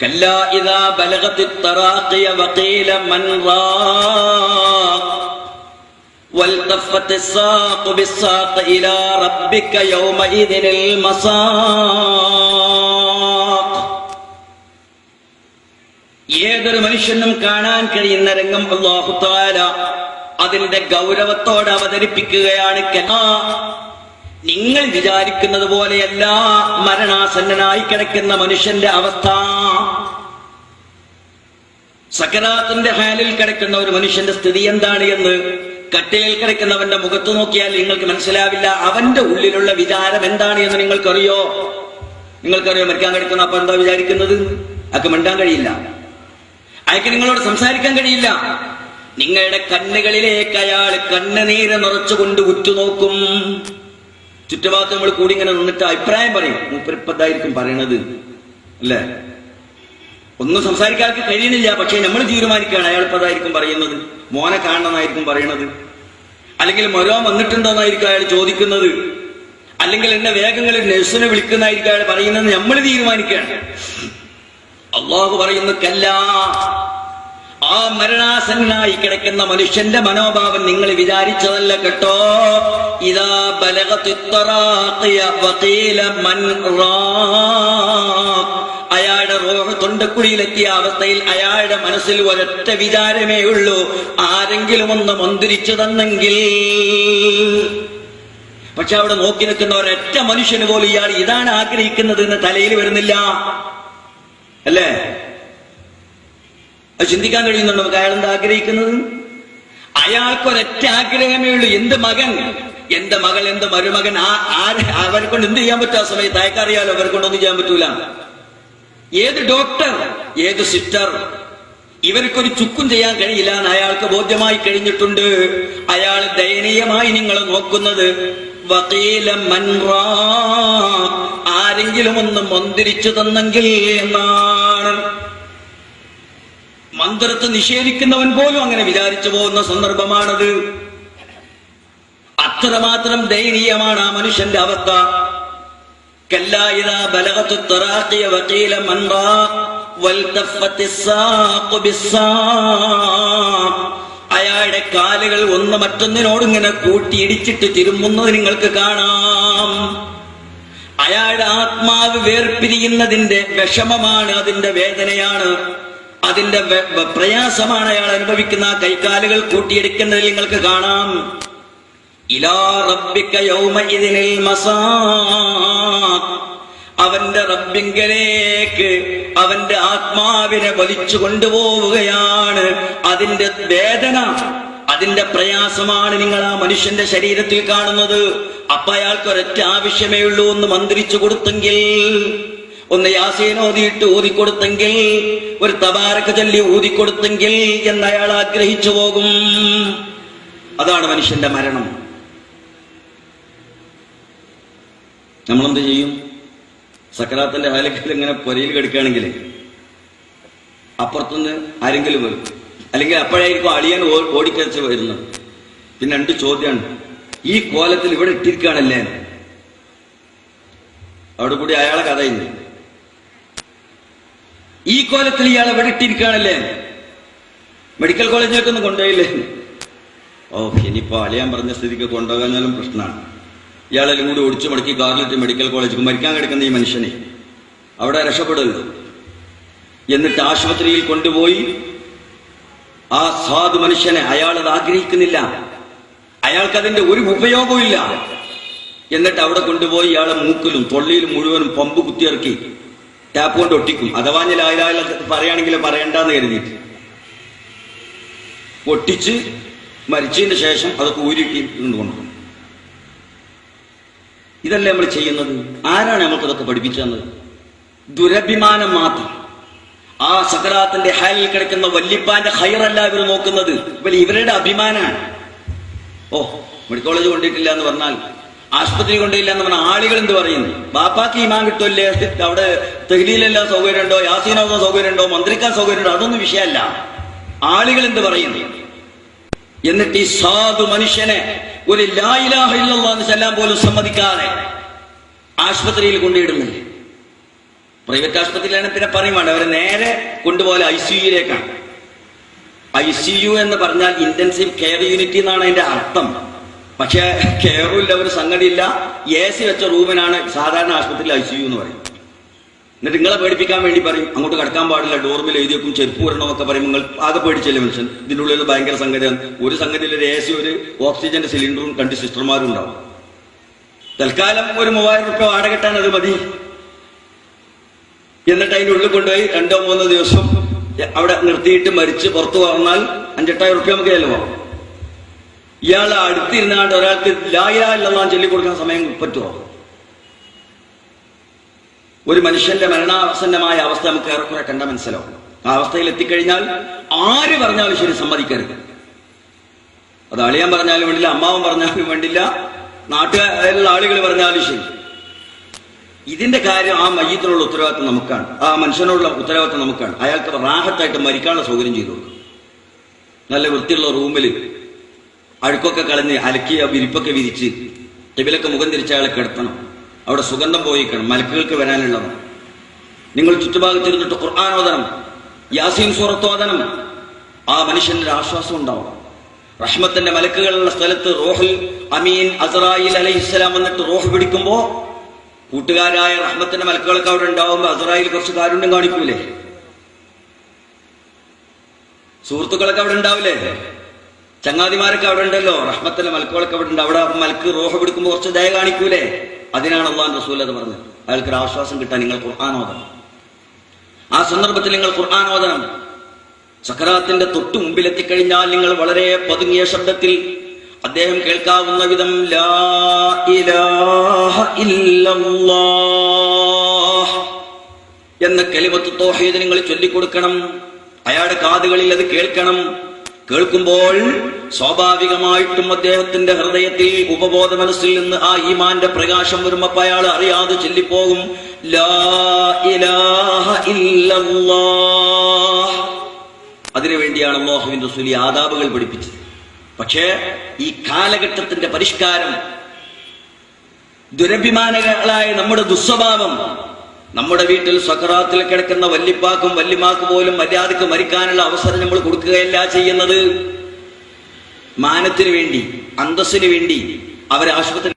കല്ലാ ഇദാ ബലഗത്തിത് തറാഖിയ വഖീല മൻ റാഖ് വൽതഫത്തിസ് സാഖു ബിസ്സാഖ് ഇലാ റബ്ബിക യൗമഇദിനിൽ മസാഖ്. ഏതൊരു മനുഷ്യനും കാണാൻ കഴിയുന്ന രംഗം അല്ലാഹു തആല അതിന്റെ ഗൗരവത്തോടെ അവതരിപ്പിക്കുകയാണ്. നിങ്ങൾ വിചാരിക്കുന്നത് പോലെയല്ല മരണാസന്നനായി കിടക്കുന്ന മനുഷ്യന്റെ അവസ്ഥ. സക്കറാത്തിന്റെ ഹാലിൽ കിടക്കുന്ന ഒരു മനുഷ്യന്റെ സ്ഥിതി എന്താണ് എന്ന് കട്ടിലിൽ കിടക്കുന്നവന്റെ മുഖത്ത് നോക്കിയാൽ നിങ്ങൾക്ക് മനസ്സിലാവില്ല. അവന്റെ ഉള്ളിലുള്ള വിചാരം എന്താണ് എന്ന് നിങ്ങൾക്കറിയോ? നിങ്ങൾക്കറിയോ മരിക്കാൻ കിടക്കുന്ന അപ്പൊ എന്താ വിചാരിക്കുന്നത്? അയാൾക്ക് മിണ്ടാൻ കഴിയില്ല, അയാൾക്ക് നിങ്ങളോട് സംസാരിക്കാൻ കഴിയില്ല. നിങ്ങളുടെ കണ്ണുകളിലേക്ക് അയാൾ കണ്ണുനീര് നിറച്ചുകൊണ്ട് ഉറ്റുനോക്കും. ചുറ്റുഭാഗത്ത് നമ്മൾ കൂടി ഇങ്ങനെ നിന്നിട്ട് അഭിപ്രായം പറയും. മൂപ്പരിപ്പതായിരിക്കും പറയണത് അല്ലേ? ഒന്നും സംസാരിക്കാൻ കഴിയണില്ല, പക്ഷെ നമ്മൾ തീരുമാനിക്കുകയാണ് അയാൾ ഇപ്പതായിരിക്കും പറയുന്നത്. മോനെ കാണണമെന്നായിരിക്കും പറയണത്, അല്ലെങ്കിൽ മരോൻ വന്നിട്ടുണ്ടോന്നായിരിക്കും അയാൾ ചോദിക്കുന്നത്, അല്ലെങ്കിൽ എന്നെ വേഗങ്ങളിൽ നഴ്സിനെ വിളിക്കുന്നതായിരിക്കും അയാൾ പറയുന്നത്. നമ്മൾ തീരുമാനിക്കുകയാണ്. അള്ളാഹു പറയുന്നു കല്ലാ, ആ മരണാസന്നനായി കിടക്കുന്ന മനുഷ്യന്റെ മനോഭാവം നിങ്ങൾ വിചാരിച്ചതല്ല കേട്ടോ. ഇദാ ബലഗത്തിത് തറാഖിയ വഖീല മൻ റാഖ്, അയാളുടെ റൂഹ് തൊണ്ടക്കുഴിയിലെത്തിയ അവസ്ഥയിൽ അയാളുടെ മനസ്സിൽ ഒരൊറ്റ വിചാരമേ ഉള്ളൂ, ആരെങ്കിലും ഒന്ന് മന്ത്രിച്ചു തന്നെങ്കിൽ. പക്ഷെ അവിടെ നോക്കി നിൽക്കുന്ന ഒരൊറ്റ മനുഷ്യന് പോലും ഇയാൾ ഇതാണ് ആഗ്രഹിക്കുന്നത് എന്ന് തലയിൽ വരുന്നില്ല, അല്ലേ? അത് ചിന്തിക്കാൻ കഴിയുന്നുണ്ടോ നമുക്ക്? അയാൾ എന്താ ആഗ്രഹിക്കുന്നത്? അയാൾക്കൊരൊറ്റ ആഗ്രഹമേ ഉള്ളൂ, എന്ത് മകൻ, എന്ത് മകൾ, എന്ത് മരുമകൻ. അവരെ കൊണ്ട് എന്ത് ചെയ്യാൻ പറ്റും? ആ സമയത്ത് അയക്കറിയാലോ അവരെ കൊണ്ടൊന്നും ചെയ്യാൻ പറ്റൂല. ഏത് ഡോക്ടർ, ഏത് സിസ്റ്റർ, ഇവർക്കൊരു ചുക്കും ചെയ്യാൻ കഴിയില്ല എന്ന് അയാൾക്ക് ബോധ്യമായി കഴിഞ്ഞിട്ടുണ്ട്. അയാൾ ദയനീയമായി നിങ്ങൾ നോക്കുന്നത് വഖീല മൻ റാഖ്, ആരെങ്കിലും ഒന്ന് മന്ത്രിച്ചു തന്നെങ്കിൽ എന്നാണ്. മന്ത്രത്തെ നിഷേധിക്കുന്നവൻ പോലും അങ്ങനെ വിചാരിച്ചു പോകുന്ന സന്ദർഭമാണത്. അത്രമാത്രം ദയനീയമാണ് ആ മനുഷ്യന്റെ അവസ്ഥ. കല്ലാ ഇദാ ബലഗത്തിത് തറാഖിയ വഖീല മൻ റാഖ് വൽതഫത്തിസ് സാഖു ബിസ്സാഖ്, അയാളുടെ കാലുകൾ ഒന്ന് മറ്റൊന്നിനോട് ഇങ്ങനെ കൂട്ടിയിടിച്ചിട്ട് തിരുമുന്നത് നിങ്ങൾക്ക് കാണാം. അയാളുടെ ആത്മാവ് വേർപിരിയുന്നതിന്റെ വിഷമമാണ്, അതിന്റെ വേദനയാണ്, അതിന്റെ പ്രയാസമാണ് അയാൾ അനുഭവിക്കുന്ന. കൈകാലുകൾ കൂട്ടിയെടുക്കുന്നതിൽ നിങ്ങൾക്ക് കാണാം. ഇലാ റബ്ബിക യൗമഇദിനിൽ മസാഖ്, അവന്റെ റബ്ബിങ്കലേക്ക് അവന്റെ ആത്മാവിനെ വലിച്ചു കൊണ്ടുപോവുകയാണ്. അതിന്റെ വേദന, അതിന്റെ പ്രയാസമാണ് നിങ്ങൾ ആ മനുഷ്യന്റെ ശരീരത്തിൽ കാണുന്നത്. അപ്പൊ അയാൾക്ക് ഒരൊറ്റ ആവശ്യമേ ഉള്ളൂ, ഒന്ന് മന്ത്രിച്ചു കൊടുത്തെങ്കിൽ, ഒന്ന് യാസീൻ ഓതിയിട്ട് ഊതിക്കൊടുത്തെങ്കിൽ, ഒരു തബാരക ചൊല്ലി ഊതിക്കൊടുത്തെങ്കിൽ എന്ന് അയാൾ ആഗ്രഹിച്ചു പോകും. അതാണ് മനുഷ്യന്റെ മരണം. നമ്മളെന്ത് ചെയ്യും? സക്കറാത്തിന്റെ ഹാലത്തിൽ ഇങ്ങനെ പൊരയിൽ കിടക്കുകയാണെങ്കിൽ അപ്പുറത്തുനിന്ന് ആരെങ്കിലും വരും, അല്ലെങ്കിൽ അപ്പോഴായിരിക്കും അളിയാൻ ഓടിക്കരച്ച് വരുന്നത്. പിന്നെ രണ്ട് ചോദ്യമാണ്, ഈ കോലത്തിൽ ഇവിടെ ഇട്ടിരിക്കുകയാണല്ലേ, അവിടെ കൂടി അയാളെ കഥയുന്നു. ഈ കോലത്തിൽ ഇയാൾ എവിടെ ഇട്ടിരിക്കുകയാണല്ലേ, മെഡിക്കൽ കോളേജിലേക്കൊന്നും കൊണ്ടുപോയില്ലേ? ഓ, ഇനിയിപ്പോ അളിയാൻ പറഞ്ഞ സ്ഥിതിക്ക് കൊണ്ടുപോകാഞ്ഞാലും പ്രശ്നമാണ്. ഇയാളെല്ലാം കൂടി ഒടിച്ചു മടക്കി കാറിലിട്ട് മെഡിക്കൽ കോളേജിൽ മരിക്കാൻ കിടക്കുന്ന ഈ മനുഷ്യനെ അവിടെ രക്ഷപ്പെടുമല്ലോ. എന്നിട്ട് ആശുപത്രിയിൽ കൊണ്ടുപോയി ആ സാധു മനുഷ്യനെ, അയാളത് ആഗ്രഹിക്കുന്നില്ല, അയാൾക്കതിന്റെ ഒരു ഉപയോഗവും ഇല്ല. എന്നിട്ട് അവിടെ കൊണ്ടുപോയി ഇയാളെ മൂക്കിലും തൊള്ളിയിലും മുഴുവനും പമ്പ് കുത്തിയിറക്കി ടാപ്പ് കൊണ്ട് ഒട്ടിക്കും. അഥവാ ഞാൻ പറയുകയാണെങ്കിൽ പറയണ്ടെന്ന് കരുതിയിട്ട് ഒട്ടിച്ച് മരിച്ചതിന് ശേഷം അതൊക്കെ ഊരിട്ടി കൊണ്ടുപോകും. ഇതല്ലേ നമ്മൾ ചെയ്യുന്നത്? ആരാണ് നമുക്കതൊക്കെ പഠിപ്പിച്ചു തന്നത്? ദുരഭിമാനം മാത്രം. ആ സക്കറാത്തിന്റെ ഹാലിൽ കിടക്കുന്ന വല്യപ്പാന്റെ ഹൈറല്ല ഇവർ നോക്കുന്നത്, ഇവരുടെ അഭിമാനമാണ്. ഓ, മെഡിക്കൽ കോളേജ് കൊണ്ടിട്ടില്ല എന്ന് പറഞ്ഞാൽ, ആശുപത്രി കൊണ്ടില്ല എന്ന് പറഞ്ഞാൽ ആളുകൾ എന്ത് പറയുന്നു? ബാപ്പാക്ക് ഈമാൻ കിട്ടുമല്ലേ, അവിടെ തെഹ്ലീലെല്ലാം സൗകര്യമുണ്ടോ, യാസീനാവുന്ന സൗകര്യമുണ്ടോ, മന്ത്രിക്കാൻ സൗകര്യമുണ്ടോ, അതൊന്നും വിഷയമല്ല. ആളുകൾ എന്ത് പറയുന്നു? എന്നിട്ട് ഈ സാധു മനുഷ്യനെ ഒരു ലാ ഇലാഹ ഇല്ലല്ലാഹ് എന്ന് ചൊല്ലാൻ പോലും സമ്മതിക്കാതെ ആശുപത്രിയിൽ കൊണ്ടിടുന്നില്ലേ? പ്രൈവറ്റ് ആശുപത്രിയിലാണ് പിന്നെ പറയും വേണ്ട, അവരെ നേരെ കൊണ്ടുപോലെ ICUയിലേക്കാണ്. ICU എന്ന് പറഞ്ഞാൽ ഇന്റൻസീവ് കെയർ യൂണിറ്റ് എന്നാണ് അതിന്റെ അർത്ഥം. പക്ഷെ കെയറുമില്ല, ഒരു സംഗതിയില്ല. AC വെച്ച റൂമിനാണ് സാധാരണ ആശുപത്രിയിൽ ICU എന്ന് പറയും. എന്നിട്ട് നിങ്ങളെ പേടിപ്പിക്കാൻ വേണ്ടി പറയും അങ്ങോട്ട് കിടക്കാൻ പാടില്ല, ഡോർമിൽ എഴുതി വെക്കും, ചെരുപ്പ് വരണമെന്നൊക്കെ പറയും. നിങ്ങൾ ആകെ പേടിച്ചല്ലേ മനുഷ്യൻ. ഇതിൻ്റെ ഉള്ളിൽ ഭയങ്കര സംഗതിയാണ്. ഒരു സംഗതിയിൽ ഒരു AC, ഒരു ഓക്സിജന്റെ സിലിണ്ടറും 2 സിസ്റ്റർമാരും ഉണ്ടാവും. തൽക്കാലം ഒരു 3000 രൂപ വാടക കിട്ടാൻ അത് മതി. എന്നിട്ട് അതിൻ്റെ ഉള്ളിൽ കൊണ്ടുപോയി 2-3 ദിവസം അവിടെ നിർത്തിയിട്ട് മരിച്ച് പുറത്തു വന്നാൽ 5-8,000 രൂപ നമുക്ക് ചെലവാകും. ഇയാളെ അടുത്തിരുന്നാണ്ട് ഒരാൾക്ക് ലാ ഇലാഹ ഇല്ലല്ലാഹ് ചൊല്ലിക്കൊടുക്കാൻ സമയം പറ്റുമോ? ഒരു മനുഷ്യന്റെ മരണാസന്നമായ അവസ്ഥ നമുക്ക് ഏറെക്കുറെ കണ്ടാൽ മനസ്സിലാവും. ആ അവസ്ഥയിൽ എത്തിക്കഴിഞ്ഞാൽ ആര് പറഞ്ഞാലും ശരി സമ്മതിക്കരുത്. അത് അളിയാൻ പറഞ്ഞാലും വേണ്ടില്ല, അമ്മാവൻ പറഞ്ഞാലും വേണ്ടില്ല, നാട്ടുകാരിലുള്ള ആളുകൾ പറഞ്ഞാലും ശരി. ഇതിന്റെ കാര്യം ആ മയ്യത്തിനുള്ള ഉത്തരവാദിത്വം നമുക്കാണ്, ആ മനുഷ്യനുള്ള ഉത്തരവാദിത്വം നമുക്കാണ്. അയാൾക്ക് റാഹത്തായിട്ട് മരിക്കാനുള്ള സൗകര്യം ചെയ്തു കൊടുക്കും. നല്ല വൃത്തിയുള്ള റൂമിൽ അഴുക്കൊക്കെ കളഞ്ഞ് അലക്കിയ വിരിപ്പൊക്കെ വിരിച്ച് ടെബിലൊക്കെ മുഖം തിരിച്ച് അയാളെ കിടത്തണം. അവിടെ സുഗന്ധം പോയിക്കണം, മലക്കുകൾക്ക് വരാനുള്ളതാണ്. നിങ്ങൾ ചുറ്റുഭാഗത്തിരുന്നിട്ട് ഖുർആൻ ഓതണം, യാസീൻ സൂറത്ത് ഓതണം. ആ മനുഷ്യന്റെ ആശ്വാസം ഉണ്ടാവും. റഹ്മത്തിന്റെ മലക്കുകളുള്ള സ്ഥലത്ത് റൂഹുൽ അമീൻ അസ്റായീൽ അലൈഹിസ്സലാം വന്നിട്ട് റൂഹ് പിടിക്കുമ്പോ കൂട്ടുകാരായ റഹ്മത്തിന്റെ മലക്കുകളൊക്കെ അവിടെ ഉണ്ടാവുമ്പോ അസ്റായീൽ കുറച്ച് കാരുണ്യം കാണിക്കൂലേ? സുഹൃത്തുക്കളൊക്കെ അവിടെ ഉണ്ടാവില്ലേ? ചങ്ങാതിമാരൊക്കെ അവിടെ ഉണ്ടല്ലോ, റഹ്മത്തിന്റെ മലക്കുകളൊക്കെ അവിടെ ഉണ്ട്. അവിടെ മലക്ക് റൂഹ് പിടിക്കുമ്പോൾ കുറച്ച് ദയ കാണിക്കൂലേ? അതിനാണ് അല്ലാഹു റസൂൽ അത് പറഞ്ഞത്. അയാൾക്കൊരു ആശ്വാസം കിട്ടാൻ നിങ്ങൾ ഖുർആൻ ഓതണം. ആ സന്ദർഭത്തിൽ നിങ്ങൾ ഖുർആൻ ഓതണം. സക്കറാത്തിന്റെ തൊട്ടു മുമ്പിലെത്തിക്കഴിഞ്ഞാൽ നിങ്ങൾ വളരെ പതുങ്ങിയ ശബ്ദത്തിൽ അദ്ദേഹം കേൾക്കാവുന്ന വിധം ലാ ഇലാഹ ഇല്ലല്ലാഹ് എന്ന കലിമത്ത് തൗഹീദ് നിങ്ങൾ ചൊല്ലിക്കൊടുക്കണം. അയാളുടെ കാതുകളിൽ അത് കേൾക്കണം. കേൾക്കുമ്പോൾ സ്വാഭാവികമായിട്ടും അദ്ദേഹത്തിന്റെ ഹൃദയത്തിൽ ഉപബോധ മനസ്സിൽ നിന്ന് ആ ഈമാന്റെ പ്രകാശം വരുമ്പോ അയാൾ അറിയാതെ ചൊല്ലിപ്പോകും ലാ ഇലാഹ ഇല്ലല്ലാഹ്. അതിനുവേണ്ടിയാണ് അല്ലാഹുവിന്റെ റസൂൽ ആദാബുകൾ പഠിപ്പിച്ചത്. പക്ഷേ ഈ കാലഘട്ടത്തിന്റെ പരിഷ്കാരം, ദുരഭിമാനങ്ങളായ നമ്മുടെ ദുസ്വഭാവം, നമ്മുടെ വീട്ടിൽ സക്കറാത്തിൽ കിടക്കുന്ന വല്ലിപ്പാക്കും വല്ലിമാക്ക് പോലും മര്യാദക്ക് മരിക്കാനുള്ള അവസരം നമ്മൾ കൊടുക്കുകയല്ല ചെയ്യുന്നത്. മാനത്തിന് വേണ്ടി, അന്തസ്സിന് വേണ്ടി അവരെ ആശുപത്രി